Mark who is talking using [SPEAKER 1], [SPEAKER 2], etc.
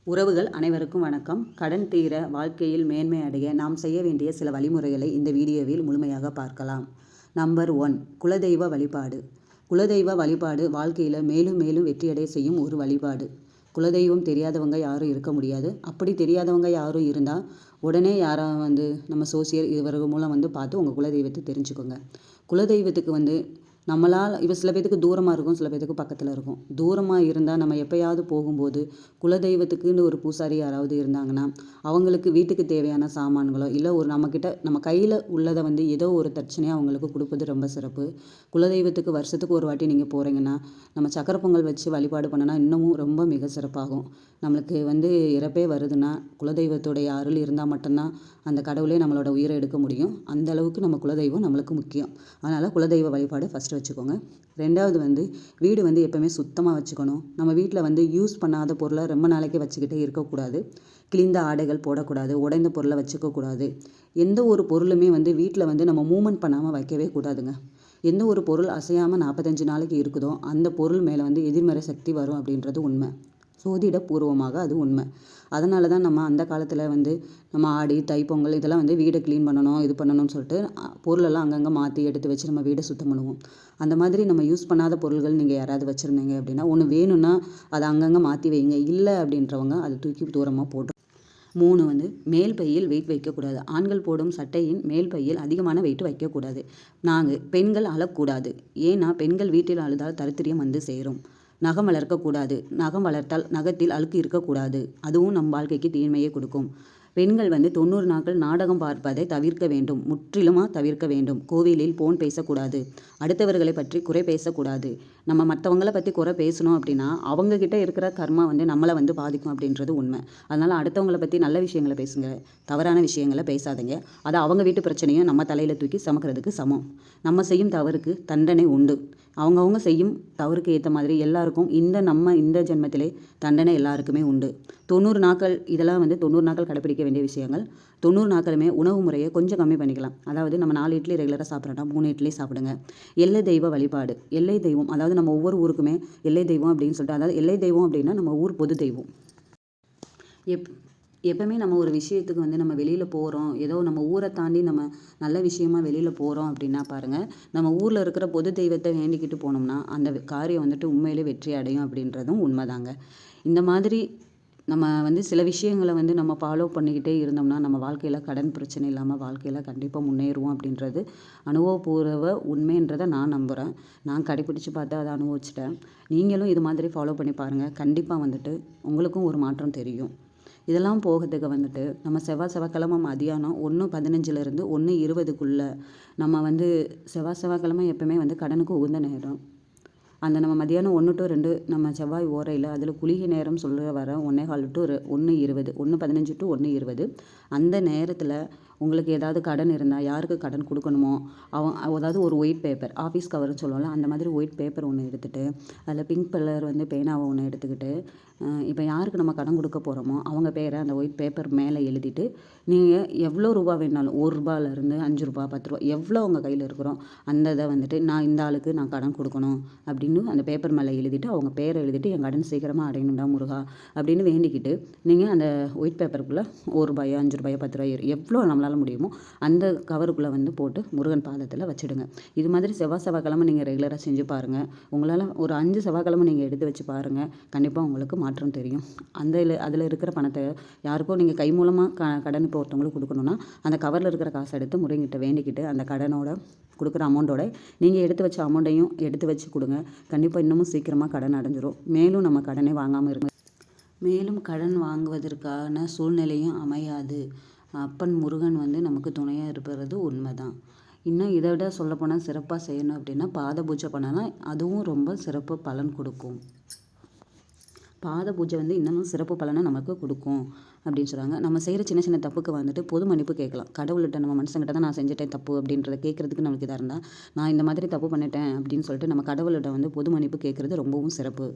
[SPEAKER 1] உறவுகள் அனைவருக்கும் வணக்கம். கடன் தீர, வாழ்க்கையில் மேன்மை அடைய நாம் செய்ய வேண்டிய சில வழிமுறைகளை இந்த வீடியோவில் முழுமையாக பார்க்கலாம். நம்பர் 1, குலதெய்வ வழிபாடு. குலதெய்வ வழிபாடு வாழ்க்கையில் மேலும் மேலும் வெற்றியடைய செய்யும் ஒரு வழிபாடு. குலதெய்வம் தெரியாதவங்க யாரும் இருக்க முடியாது. அப்படி தெரியாதவங்க யாரும் இருந்தால் உடனே யாராவது நம்ம சோசியல் இவர்கள் மூலம் பார்த்து உங்கள் குலதெய்வத்தை தெரிஞ்சுக்கோங்க. குலதெய்வத்துக்கு நம்மளால் சில பேத்துக்கு தூரமாக இருக்கும், சில பேத்துக்கு பக்கத்தில் இருக்கும். தூரமாக இருந்தால் நம்ம எப்போயாவது போகும்போது குலதெய்வத்துக்குன்னு ஒரு பூசாரி யாராவது இருந்தாங்கன்னா அவங்களுக்கு வீட்டுக்கு தேவையான சாமான்களோ இல்லை ஒரு நம்ம கையில் உள்ளதை ஏதோ ஒரு தட்சணையாக அவங்களுக்கு கொடுப்பது ரொம்ப சிறப்பு. குலதெய்வத்துக்கு வருஷத்துக்கு ஒரு வாட்டி நீங்கள் போகிறீங்கன்னா நம்ம சக்கரை பொங்கல் வச்சு வழிபாடு பண்ணனா இன்னமும் ரொம்ப மிக சிறப்பாகும். நம்மளுக்கு இறப்பே வருதுன்னா குலதெய்வத்துடைய அருள் இருந்தால் மட்டும்தான் அந்த கடவுளே நம்மளோட உயிரை எடுக்க முடியும். அந்த அளவுக்கு நம்ம குலதெய்வம் நம்மளுக்கு முக்கியம். அதனால் குலதெய்வ வழிபாடு ஃபஸ்ட்டு வச்சுக்கோங்க. ரெண்டாவது வீடு எப்போவுமே சுத்தமாக வச்சுக்கணும். நம்ம வீட்டில் யூஸ் பண்ணாத பொருளை ரொம்ப நாளைக்கு வச்சுக்கிட்டே இருக்கக்கூடாது. கிழிந்த ஆடைகள் போடக்கூடாது, உடைந்த பொருளை வச்சுக்கக்கூடாது. எந்த ஒரு பொருளுமே வீட்டில் நம்ம மூவ்மெண்ட் பண்ணாமல் வைக்கவே கூடாதுங்க. எந்த ஒரு பொருள் அசையாமல் 45 நாளைக்கு இருக்குதோ அந்த பொருள் மேலே எதிர்மறை சக்தி வரும் அப்படின்றது உண்மை. சோதிட பூர்வமாக அது உண்மை. அதனால தான் நம்ம அந்த காலத்தில் நம்ம ஆடி தைப்பொங்கல் இதெல்லாம் வீடை க்ளீன் பண்ணணும், இது பண்ணணும்னு சொல்லிட்டு பொருளெல்லாம் அங்கங்கே மாற்றி எடுத்து வச்சு நம்ம வீடை சுத்தம் பண்ணுவோம். அந்த மாதிரி நம்ம யூஸ் பண்ணாத பொருள்கள் நீங்கள் யாராவது வச்சுருந்தீங்க அப்படின்னா ஒன்று வேணும்னா அதை அங்கங்கே மாற்றி வைங்க. இல்லை அப்படின்றவங்க அதை தூக்கி தூரமாக போட்டு. 3 மேல் பையில் வெயிட் வைக்கக்கூடாது. ஆண்கள் போடும் சட்டையின் மேல் பையில் அதிகமான வெயிட் வைக்கக்கூடாது. பெண்கள் அழக்கூடாது. ஏன்னா பெண்கள் வீட்டில் அழுதால் தரித்திரியம் சேரும். நகம் வளர்க்கக்கூடாது. நகம் வளர்த்தால் நகத்தில் அழுக்கு இருக்கக்கூடாது. அதுவும் நம் வாழ்க்கைக்கு தீமையை கொடுக்கும். பெண்கள் 90 நாட்கள் நாடகம் பார்ப்பதை தவிர்க்க வேண்டும். முற்றிலுமாக தவிர்க்க வேண்டும். கோவிலில் போன் பேசக்கூடாது. அடுத்தவர்களை பற்றி குறை பேசக்கூடாது. நம்ம மற்றவங்களை பற்றி குறை பேசணும் அப்படின்னா அவங்கக்கிட்ட இருக்கிற கர்மா நம்மளை பாதிக்கும் அப்படின்றது உண்மை. அதனால் அடுத்தவங்களை பற்றி நல்ல விஷயங்களை பேசுங்க, தவறான விஷயங்களை பேசாதீங்க. அதை அவங்க வீட்டு பிரச்சனையும் நம்ம தலையில் தூக்கி சுமக்கிறதுக்கு சமம். நம்ம செய்யும் தவறுக்கு தண்டனை உண்டு. அவங்கவுங்க செய்யும் தவறுக்கு ஏற்ற மாதிரி எல்லாருக்கும் இந்த ஜென்மத்திலே தண்டனை எல்லாருக்குமே உண்டு. 90 நாட்கள் இதெல்லாம் 90 நாட்கள் கடைப்பிடிக்க வேண்டிய விஷயங்கள். 90 நாட்களுமே உணவு முறையை கொஞ்சம் கம்மி பண்ணிக்கலாம். அதாவது நம்ம 4 இட்லி ரெகுலராக சாப்பிட்றோம்னா 3 இட்லி சாப்பிடுங்க. எல்லை தெய்வ வழிபாடு. எல்லை தெய்வம் அதாவது நம்ம ஒவ்வொரு ஊருக்குமே எல்லை தெய்வம் அப்படின்னு சொல்லிட்டு, அதாவது எல்லை தெய்வம் அப்படின்னா நம்ம ஊர் பொது தெய்வம். எப்பவுமே நம்ம ஒரு விஷயத்துக்கு நம்ம வெளியில் போகிறோம், ஏதோ நம்ம ஊரை தாண்டி நம்ம நல்ல விஷயமா வெளியில் போகிறோம் அப்படின்னா பாருங்கள், நம்ம ஊரில் இருக்கிற பொது தெய்வத்தை வேண்டிக்கிட்டு போனோம்னா அந்த காரியம் உண்மையிலே வெற்றி அடையும் அப்படின்றதும் உண்மைதாங்க. இந்த மாதிரி நம்ம சில விஷயங்களை நம்ம ஃபாலோ பண்ணிக்கிட்டே இருந்தோம்னா நம்ம வாழ்க்கையில் கடன் பிரச்சனை இல்லாமல் வாழ்க்கையில் கண்டிப்பாக முன்னேறுவோம் அப்படின்றது அனுபவபூர்வ உண்மைன்றதை நான் நம்புகிறேன். நான் கடைப்பிடிச்சு பார்த்து அதை அனுபவிச்சிட்டேன். நீங்களும் இது மாதிரி ஃபாலோ பண்ணி பாருங்கள். கண்டிப்பாக உங்களுக்கும் ஒரு மாற்றம் தெரியும். இதெல்லாம் போகிறதுக்கு நம்ம செவ்வாய்க்கிழமை மதியானம் 1:15 1:20 நம்ம செவ்வாய்க்கிழமை எப்பவுமே கடனுக்கு உகந்த நேரம். அந்த நம்ம மதியானம் 1 to 2 நம்ம செவ்வாய் ஓரையில் அதில் குளிகை நேரம் சொல்ல வர 1:15 to 1:20 1:15 to 1:20 அந்த நேரத்தில் உங்களுக்கு ஏதாவது கடன் இருந்தால் யாருக்கு கடன் கொடுக்கணுமோ அதாவது ஒரு ஒயிட் பேப்பர், ஆஃபீஸ் கவர்னு சொல்லுவோம்ல, அந்த மாதிரி ஒயிட் பேப்பர் ஒன்று எடுத்துகிட்டு அதில் பிங்க் கலர் பேனாவை ஒன்று எடுத்துக்கிட்டு இப்போ யாருக்கு நம்ம கடன் கொடுக்க போகிறோமோ அவங்க பேரை அந்த ஒயிட் பேப்பர் மேலே எழுதிட்டு நீங்கள் எவ்வளோ ரூபா வேணாலும் ₹1 ₹5 ₹10 எவ்வளோ உங்கள் கையில் இருக்கிறோம் அந்த இதை நான் இந்த ஆளுக்கு நான் கடன் கொடுக்கணும் அப்படின்னு அந்த பேப்பர் மேலே எழுதிட்டு அவங்க பேரை எழுதிட்டு என் கடன் சீக்கிரமாக அடையணும்டா முருகா அப்படின்னு வேண்டிக்கிட்டு நீங்கள் அந்த ஒயிட் பேப்பருக்குள்ளே ₹1 ₹5 ₹10 எவ்வளோ நம்மளால் முடியுமோ அந்த கவருக்குள்ளே போட்டு முருகன் பாதத்தில் வச்சுடுங்க. இது மாதிரி செவ்வாய்க்கிழமை நீங்கள் ரெகுலராக செஞ்சு பாருங்கள். உங்களால் ஒரு 5 செவ்வாய்க்கிழமை நீங்கள் எடுத்து வச்சு பாருங்கள். கண்டிப்பாக உங்களுக்கு மாற்றம் தெரியும். அதில் இருக்கிற பணத்தை யாருக்கோ நீங்கள் கை மூலமாக கடன் இப்போ ஒருத்தவங்களுக்கு கொடுக்கணுன்னா அந்த கவரில் இருக்கிற காசை எடுத்து முருகன்கிட்ட வேண்டிக்கிட்டு அந்த கடனோட கொடுக்குற அமௌண்ட்டோட நீங்கள் எடுத்து வச்ச அமௌண்ட்டையும் எடுத்து வச்சு கொடுங்க. கண்டிப்பாக இன்னமும் சீக்கிரமாக கடன் அடைஞ்சிரும். மேலும் நம்ம கடனை வாங்காமல் இருங்க. மேலும் கடன் வாங்குவதற்கான சூழ்நிலையும் அமையாது. அப்பன் முருகன் நமக்கு துணையாக இருப்பது உண்மைதான். இன்னும் இதை விட சொல்லப்போனால் சிறப்பாக செய்யணும் அப்படின்னா பாத பூஜை பண்ணலாம். அதுவும் ரொம்ப சிறப்பு பலன் கொடுக்கும். பாத பூஜை இன்னமும் சிறப்பு பலனை நமக்கு கொடுக்கும் அப்படின்னு சொல்கிறாங்க. நம்ம செய்கிற சின்ன சின்ன தப்புக்கு பொது மன்னிப்பு கேட்கலாம். கடவுள்கிட்ட நம்ம மனுஷங்கிட்ட தான் நான் செஞ்சுட்டேன் தப்பு அப்படின்றத கேட்குறதுக்கு நமக்கு இதாக இருந்தால் நான் இந்த மாதிரி தப்பு பண்ணிட்டேன் அப்படின்னு சொல்லிட்டு நம்ம கடவுள்கிட்ட பொது மன்னிப்பு கேட்குறது ரொம்பவும் சிறப்பு.